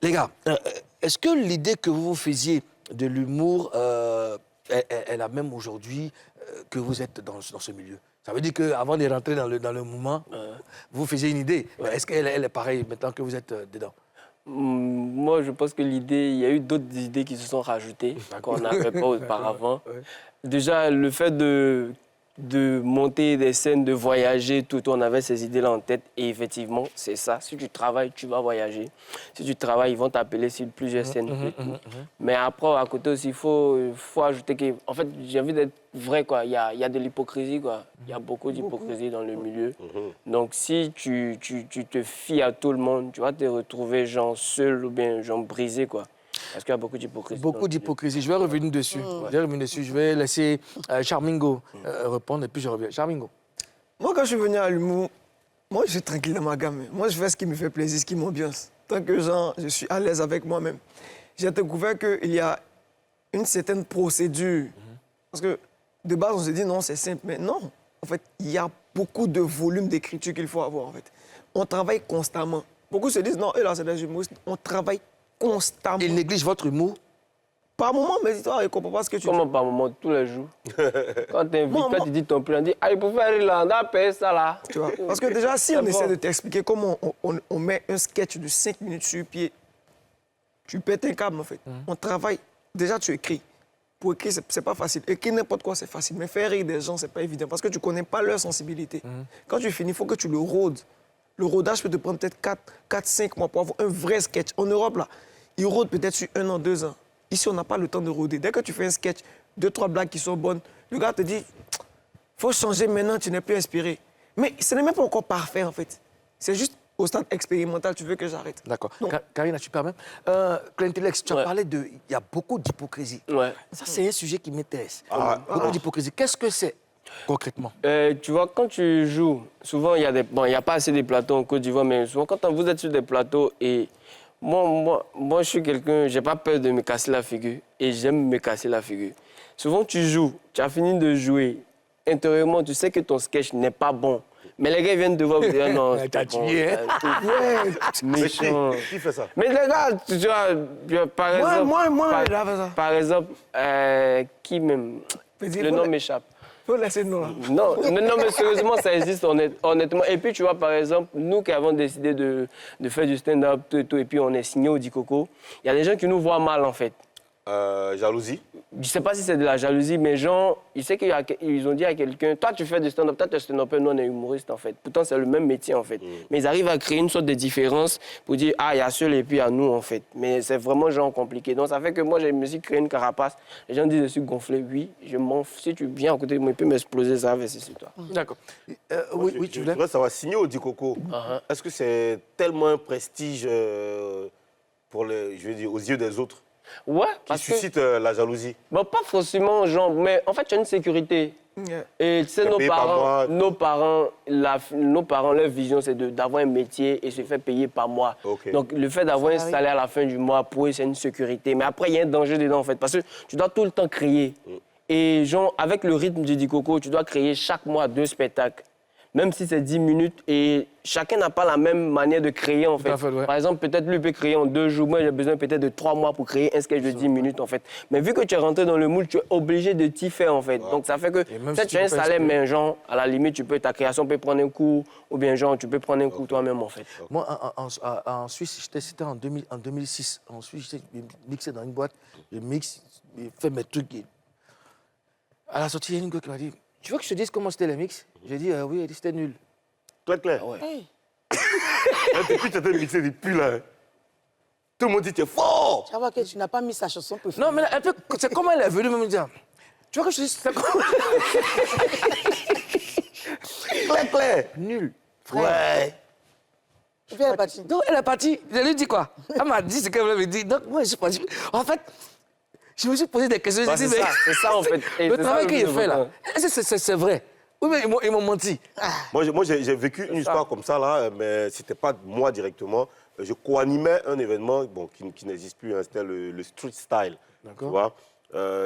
Les gars, est-ce que l'idée que vous faisiez de l'humour est la même aujourd'hui que vous êtes dans ce milieu? Ça veut dire qu'avant de rentrer dans le mouvement, vous faisiez une idée. Ouais. Est-ce qu'elle est pareille maintenant que vous êtes dedans? Moi, je pense que l'idée, il y a eu d'autres idées qui se sont rajoutées qu'on n'avait pas auparavant. Ouais. Déjà, le fait de monter des scènes, de voyager, tout, on avait ces idées-là en tête. Et effectivement, c'est ça. Si tu travailles, tu vas voyager. Si tu travailles, ils vont t'appeler sur plusieurs scènes. Mais après, à côté aussi, il faut ajouter que... En fait, j'ai envie d'être vrai, quoi. Il y a de l'hypocrisie, quoi. Il y a beaucoup d'hypocrisie dans le milieu. Donc, si tu te fies à tout le monde, tu vas te retrouver genre seul ou bien genre brisé, quoi. Parce qu'il y a beaucoup d'hypocrisie. Beaucoup d'hypocrisie. Je vais revenir dessus. Je vais laisser Charmingo répondre et puis je reviens. Charmingo. Moi, quand je suis venu à l'humour, moi, je suis tranquille dans ma gamme. Moi, je fais ce qui me fait plaisir, ce qui m'ambiance. Tant que je suis à l'aise avec moi-même. J'ai découvert qu'il y a une certaine procédure. Parce que de base, on se dit non, c'est simple. Mais non, en fait, il y a beaucoup de volume d'écriture qu'il faut avoir, en fait. On travaille constamment. Beaucoup se disent non, eux là, c'est des humoristes. On travaille constamment. Ils négligent votre humour? Par moment, mais dis-toi, ils ne comprennent pas ce que tu dis. Comment par moment? Tous les jours. Quand tu invites, quand tu dis ton plan, on dit « Ah, il faut faire là, on a payé ça là. » Tu vois? Parce que déjà, si on essaie de t'expliquer comment on met un sketch de 5 minutes sur pied, tu pètes un câble, en fait. On travaille. Déjà, tu écris. Pour écrire, c'est pas facile. Écrire n'importe quoi, c'est facile. Mais faire rire des gens, c'est pas évident. Parce que tu connais pas leur sensibilité. Quand tu finis, il faut que tu le rôdes. Le rodage peut te prendre peut-être 4-5 mois pour avoir un vrai sketch. En Europe, là, ils rôdent peut-être sur 1 an, 2 ans. Ici, on n'a pas le temps de rôder. Dès que tu fais un sketch, 2-3 blagues qui sont bonnes, le gars te dit « faut changer maintenant, tu n'es plus inspiré ». Mais ce n'est même pas encore parfait, en fait. C'est juste au stade expérimental, tu veux que j'arrête. D'accord. Karina, tu permets. Clintex, tu as parlé de... Il y a beaucoup d'hypocrisie. Ouais. Ça, c'est un sujet qui m'intéresse. Beaucoup d'hypocrisie. Qu'est-ce que c'est, concrètement? Tu vois, quand tu joues, souvent, il y a pas assez de plateaux en Côte d'Ivoire, mais souvent, quand vous êtes sur des plateaux et... Moi, je suis quelqu'un, j'ai pas peur de me casser la figure et j'aime me casser la figure. Souvent, tu joues, tu as fini de jouer. Intérieurement, tu sais que ton sketch n'est pas bon. Mais les gars viennent te voir et dire non, c'est pas bon. Méchant. Qui fait ça? Mais les gars, tu vois, par exemple... Par exemple, qui même? Le nom m'échappe. Faut laisser nous là. Non, mais sérieusement, ça existe honnêtement. Et puis, tu vois, par exemple, nous qui avons décidé de faire du stand-up, tout, et puis on est signé au Dikoko, il y a des gens qui nous voient mal, en fait. Jalousie? Je sais pas si c'est de la jalousie, mais genre, ils ont dit à quelqu'un, toi, tu fais du stand-up, toi, tu es stand-upper, nous, on est humoriste, en fait. Pourtant, c'est le même métier, en fait. Mais ils arrivent à créer une sorte de différence pour dire, ah, il y a ceux et puis il y a nous, en fait. Mais c'est vraiment, genre, compliqué. Donc, ça fait que moi, je me suis créé une carapace. Les gens disent, je suis gonflé. Oui, je m'en fous. Si tu viens à côté de moi, il peut m'exploser, ça va verser sur toi. D'accord. Oui, tu voulais? Ça va signer au Dikoko. Est-ce que c'est tellement un prestige pour aux yeux des autres? Ouais, qui suscite la jalousie? Bon, pas forcément, genre, mais en fait, tu as une sécurité. Et tu sais, nos parents, leur vision, c'est d'avoir un métier et se faire payer par mois. Donc, le fait d'avoir un salaire à la fin du mois, pour eux, c'est une sécurité. Mais après, il y a un danger dedans, en fait, parce que tu dois tout le temps créer. Et genre, avec le rythme du Dikoko, tu dois créer chaque mois 2 spectacles. Même si c'est 10 minutes, et chacun n'a pas la même manière de créer, en fait. Par exemple, peut-être lui peut créer en 2 jours. Moi, j'ai besoin peut-être de 3 mois pour créer un sketch de 10 minutes, en fait. Mais vu que tu es rentré dans le moule, tu es obligé de t'y faire, en fait. Donc, ça fait que peut-être tu as un salaire, mais genre, à la limite, ta création peut prendre un coup, ou bien genre, tu peux prendre un coup toi-même, en fait. Moi, en Suisse, c'était en 2006. En Suisse, j'étais mixé dans une boîte. Je mixe, je fais mes trucs. À la sortie, il y a une gueule qui m'a dit, tu veux que je te dise comment c'était les mix? J'ai dit, oui, elle dit, c'était nul. Clair. Ah ouais. Depuis que tu as mixé depuis là, tout le monde dit, tu es fort. Tu vois que tu n'as pas mis sa chanson préférée. Non, mais c'est comment elle est venue me dire, tu vois que je te dise, c'était comment? Clair. Nul. Frère. Ouais. Et puis elle est partie. Donc, elle est partie. Je lui ai dit quoi? Elle m'a dit ce qu'elle m'avait dit. Donc, moi, je suis parti. En fait, je me suis posé des questions. Bah, c'est ça, en fait. Le travail qu'il fait là, c'est vrai. Oui, mais ils m'ont menti. Moi, j'ai vécu une histoire comme ça, là, mais ce n'était pas moi directement. Je co-animais un événement qui n'existe plus, hein, c'était le street style. D'accord.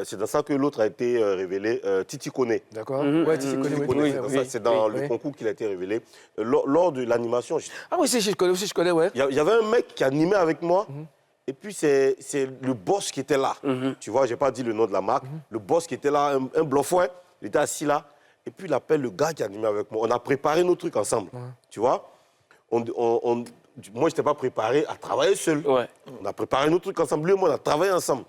C'est dans ça que l'autre a été révélé, Titi Koné. D'accord. Ouais, Titi Koné. C'est dans le concours qu'il a été révélé. Lors de l'animation... Ah oui, je connais, ouais. Il y avait un mec qui animait avec moi. Et puis, c'est le boss qui était là. Tu vois, je n'ai pas dit le nom de la marque. Le boss qui était là, un bluffouin, il était assis là. Et puis, il appelle le gars qui animait avec moi. On a préparé nos trucs ensemble. Tu vois, moi, je n'étais pas préparé à travailler seul. Ouais. On a préparé nos trucs ensemble. Lui et moi, on a travaillé ensemble.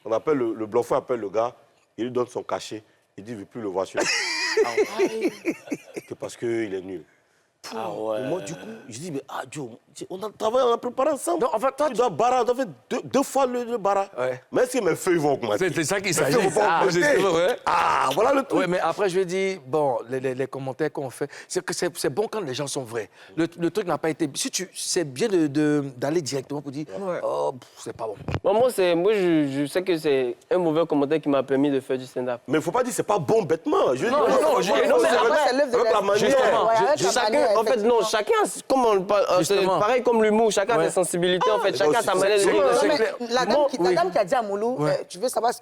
On appelle le bluffouin, appelle le gars. Il lui donne son cachet. Il dit, il ne veut plus le voir sur que parce qu'il est nul. Ah ouais. Et moi, du coup, je dis, mais Joe, on a travaillé, on a préparé ensemble. Non, en fait, toi, tu dois bara, on a fait deux fois le bara. Ouais. Mais est-ce que mes feuilles vont augmenter? C'est ça qui Mes s'agit. feuilles vont pas augmenter. Ouais. Voilà le truc. Oui, mais après, je vais dire, bon, les commentaires qu'on fait, c'est que c'est bon quand les gens sont vrais. Le truc n'a pas été... C'est bien d'aller directement pour dire, oh, c'est pas bon. Bon, moi, je sais que c'est un mauvais commentaire qui m'a permis de faire du stand-up. Mais il ne faut pas dire que c'est pas bon bêtement. Je Non, mais après, c'est l'œuvre de avec la la- manière. Justement. Ouais, avec la Chacun, manière, en fait, non, chacun, comme on parle, c'est Justement. pareil comme l'humour, chacun a ses sensibilités, en fait, chacun a sa manière de dire. Non, c'est mais clair. la dame qui a dit à Moulou, tu veux savoir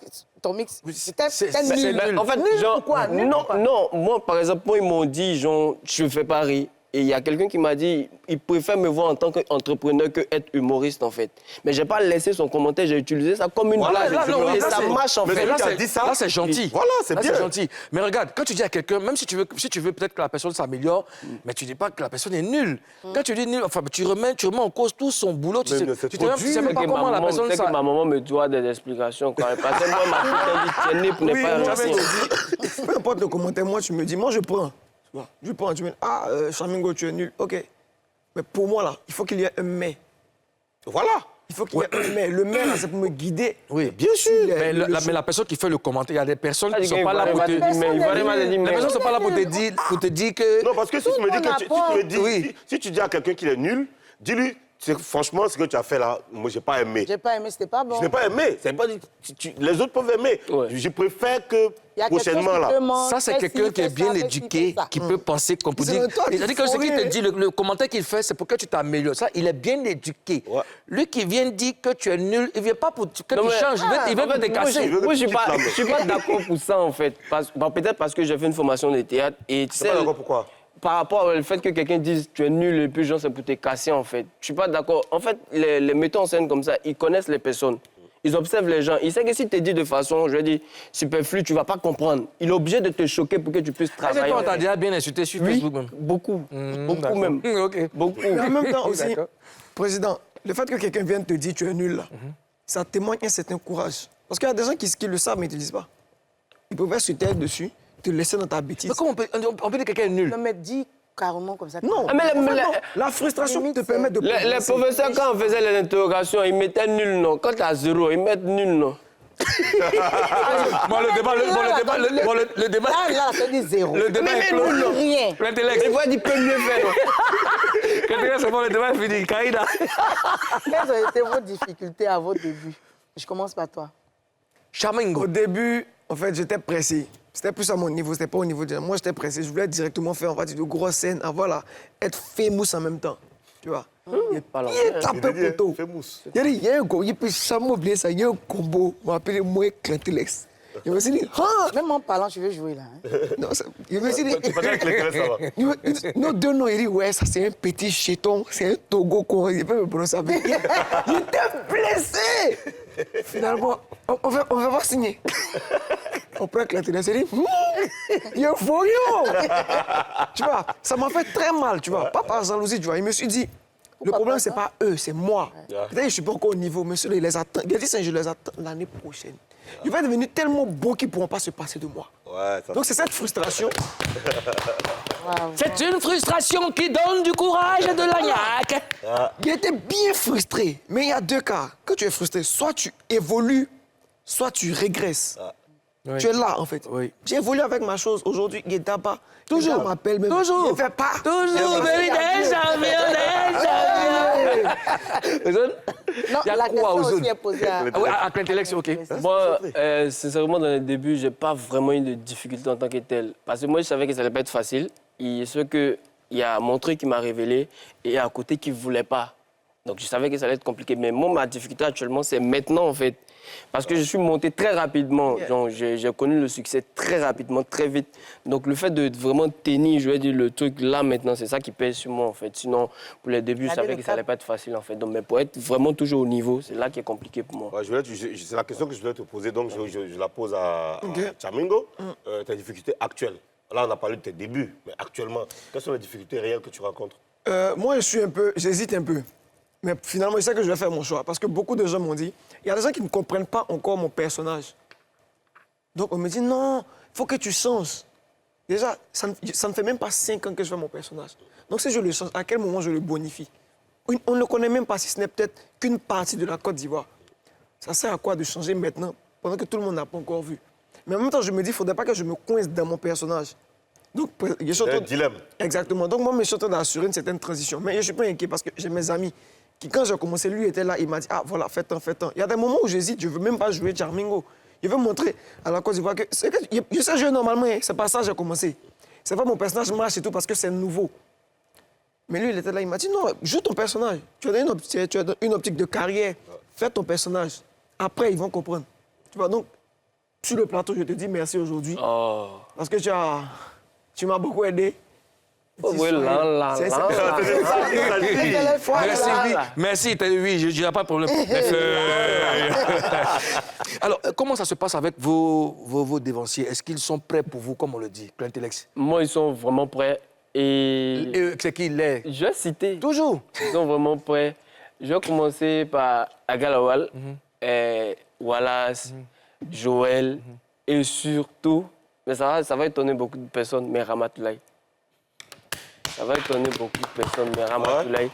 ton mix, c'était nul. Ben, en fait, Nul genre, pourquoi? Nul non, pourquoi? non, moi, par exemple, moi, ils m'ont dit, genre, je fais pas rire. Et il y a quelqu'un qui m'a dit, il préfère me voir en tant qu'entrepreneur que être humoriste, en fait. Mais j'ai pas laissé son commentaire, j'ai utilisé ça comme une Voilà, blague. là, non, oui, et là, ça c'est- marche, en mais fait. celui qui a c'est- dit ça, là, c'est gentil. Voilà, c'est Là, bien. c'est gentil. Mais regarde, quand tu dis à quelqu'un, même si tu veux peut-être que la personne s'améliore, mais tu dis pas que la personne est nulle. Quand tu dis nul, enfin, tu remets en cause tout son boulot. Tu sais mais c'est tu trop sais dur. même pas comment la personne... C'est que ma maman me doit des explications, quoi. Parce que moi, ma fille dit, tiens, né pour ne Oui, pas moi, avancer. peu importe le commentaire, moi, tu me dis, moi, je prends. Tu vois, je prends, tu me dis, Chamingo, tu es nul. OK. Mais pour moi, là, il faut qu'il y ait un mais. Voilà. Il faut qu'il y ait un mais. Le mais, là, c'est pour me guider. Oui, Bien sûr. Mais la personne qui fait le commentaire, il y a des personnes qui ne sont pas là pour te... Il va te dire, Les mais... personnes ne sont pas là pour te dire que... Non, parce que si Tout tu me dis le que monde tu apporte. me dis, Oui. si tu dis à quelqu'un qu'il est nul, dis-lui, franchement, ce que tu as fait là, moi, j'ai pas aimé. J'ai pas aimé, c'était pas bon. Je n'ai pas aimé. C'est pas, les autres peuvent aimer. Ouais. Je préfère que Il y a quelque prochainement, chose qui là. te manque, Ça, c'est fais quelqu'un ci, qui est fais bien ça, fais ci, éduqué, fais ça. qui peut penser qu'on peut C'est dire... le toi qui C'est-à-dire que ce qui te fourré. dit, le commentaire qu'il fait, c'est pour que tu t'améliores. Ça, il est bien éduqué. Ouais. Lui qui vient dire que tu es nul, il ne vient pas pour que Non, tu mais- changes, il veut En fait, te casser. Moi, je Tu te lames. suis pas d'accord pour ça, en fait. Peut-être parce que j'ai fait une formation de théâtre. Et tu Tu sais, sais pas d'accord pourquoi? par rapport au fait que quelqu'un dise tu es nul et puis genre c'est pour te casser, en fait. Je suis pas d'accord. En fait, les metteurs en scène comme ça, ils connaissent les personnes. Ils observent les gens. Ils savent que si tu dis de façon, je vais dire, superflue, tu vas pas comprendre. Il est obligé de te choquer pour que tu puisses Est-ce que travailler. toi, on t'a déjà bien insulté sur Oui, Facebook même? beaucoup. Beaucoup d'accord. même. OK. Beaucoup. Mais en même temps aussi, D'accord. Président, le fait que quelqu'un vienne te dire tu es nul, là, ça témoigne un certain courage. Parce qu'il y a des gens qui le savent, mais ils ne te disent pas. Ils préfèrent se taire dessus, te laisser dans ta bêtise. Mais comment on peut dire que quelqu'un est nul? Non, mais dis carrément comme ça. Non, Ah, mais en fait, la- non. La frustration limite, te permet de... Les professeurs, quand on faisait les interrogations, ils mettaient nul, non. Quand tu as 0, ils mettent nul, non. Bon, le débat... Là, ça dit zéro. Le débat est clos. Rien. L'intellect. Ils voient dire peut mieux faire. Quelqu'un, c'est bon, le débat est fini. Kaïda. Quelles ont été vos difficultés à votre début? Je commence par toi. Chamingo. Au début, en fait, j'étais pressé. C'était plus à mon niveau, c'était pas au niveau de... Moi, j'étais pressé. Je voulais directement faire, on va dire, de grosses scènes, voilà, être famous en même temps. Tu vois? Il est tapé poteau. Fais mousse. Il y a un combo, il peut jamais oublier ça. Il y a un combo, on m'appelle moi Clantilex. Je me suis dit, ah! Même en parlant, tu veux jouer là. Hein? Non, je me suis dit, Parce qu'avec les clés, ça va. non, deux noms, il dit, ouais, ça c'est un petit chéton, c'est un Togo qu'on il peut me prononcer avec. Il était blessé! Finalement, on va pas signer. On prend Clantilex, il dit, il est voyant! Tu vois, ça m'a fait très mal, tu vois. Pas par jalousie, tu vois. Il me suis dit, le problème, c'est pas eux, c'est moi. Peut-être que je suis pas encore au niveau, monsieur, il les attend. Il a dit, je les attends l'année prochaine. Il va devenir tellement bon qu'ils ne pourront pas se passer de moi. Ouais, ça Donc c'est cette frustration. C'est une frustration qui donne du courage et de l'agnac. Il était bien frustré. Mais il y a deux cas. Quand tu es frustré, soit tu évolues, soit tu régresses. Oui. Tu es là, en fait. Oui. J'ai évolué avec ma chose. Aujourd'hui, il est là-bas. Toujours. Les gens m'appellent même. Toujours. Il ne fait pas. Toujours, baby, des champions, des champions. Non, Il y a la quoi question aux aussi autres? est posée à... Ah ouais, à Clantilex, OK. Moi, sincèrement, dans les débuts, j'ai pas vraiment eu de difficulté en tant que tel. Parce que moi, je savais que ça allait pas être facile. Et ce que il y a mon truc qui m'a révélé et à côté qui ne voulait pas. Donc, je savais que ça allait être compliqué. Mais moi, ma difficulté actuellement, c'est maintenant, en fait. Parce que je suis monté très rapidement. Donc, j'ai connu le succès très rapidement, très vite. Donc, le fait de vraiment tenir, je vais dire, le truc là, maintenant, c'est ça qui pèse sur moi, en fait. Sinon, pour les débuts, je savais que ça allait pas être facile, en fait. Donc, mais pour être vraiment toujours au niveau, c'est là qui est compliqué pour moi. Ouais, c'est la question que je voulais te poser, donc je la pose à Tchamingo. Ta difficulté actuelle. Là, on a parlé de tes débuts, mais actuellement, quelles sont les difficultés réelles que tu rencontres? Moi, j'hésite un peu. Mais finalement, je sais que je vais faire mon choix. Parce que beaucoup de gens m'ont dit, il y a des gens qui ne comprennent pas encore mon personnage. Donc, on me dit, non, il faut que tu changes. Déjà, ça ne fait même pas 5 ans que je fais mon personnage. Donc, si je le change, à quel moment je le bonifie? On ne connaît même pas si ce n'est peut-être qu'une partie de la Côte d'Ivoire. Ça sert à quoi de changer maintenant, pendant que tout le monde n'a pas encore vu? Mais en même temps, je me dis, il ne faudrait pas que je me coince dans mon personnage. Donc, je suis un dilemme. Exactement. Donc, moi, je suis en train d'assurer une certaine transition. Mais je ne suis pas inquiet parce que j'ai mes amis qui, quand j'ai commencé, lui était là, il m'a dit, ah, voilà, fais-t'en. Il y a des moments où j'hésite, je ne veux même pas jouer Tchamingo. Je veux montrer à la Côte d'Ivoire que je sais jouer normalement, c'est pas ça que j'ai commencé. C'est pas mon personnage marche et tout parce que c'est nouveau. Mais lui, il était là, il m'a dit, non, joue ton personnage. Tu as une optique de carrière, fais ton personnage. Après, ils vont comprendre. Tu vois, donc, sur le plateau, je te dis merci aujourd'hui. Parce que tu m'as beaucoup aidé. Oui, là. Merci, oui, je n'ai pas de problème. Alors, comment ça se passe avec vos dévanciers? Est-ce qu'ils sont prêts pour vous, comme on le dit, Clintelex? Moi, ils sont vraiment prêts. Et c'est qui l'est? Je vais citer. Toujours. Ils sont vraiment prêts. Je vais commencer par Agalawal, Wallace, Joël, et surtout, mais ça va étonner beaucoup de personnes, mais Ramatoulaye. Ça va étonner beaucoup de personnes, mais Ramatoulaye.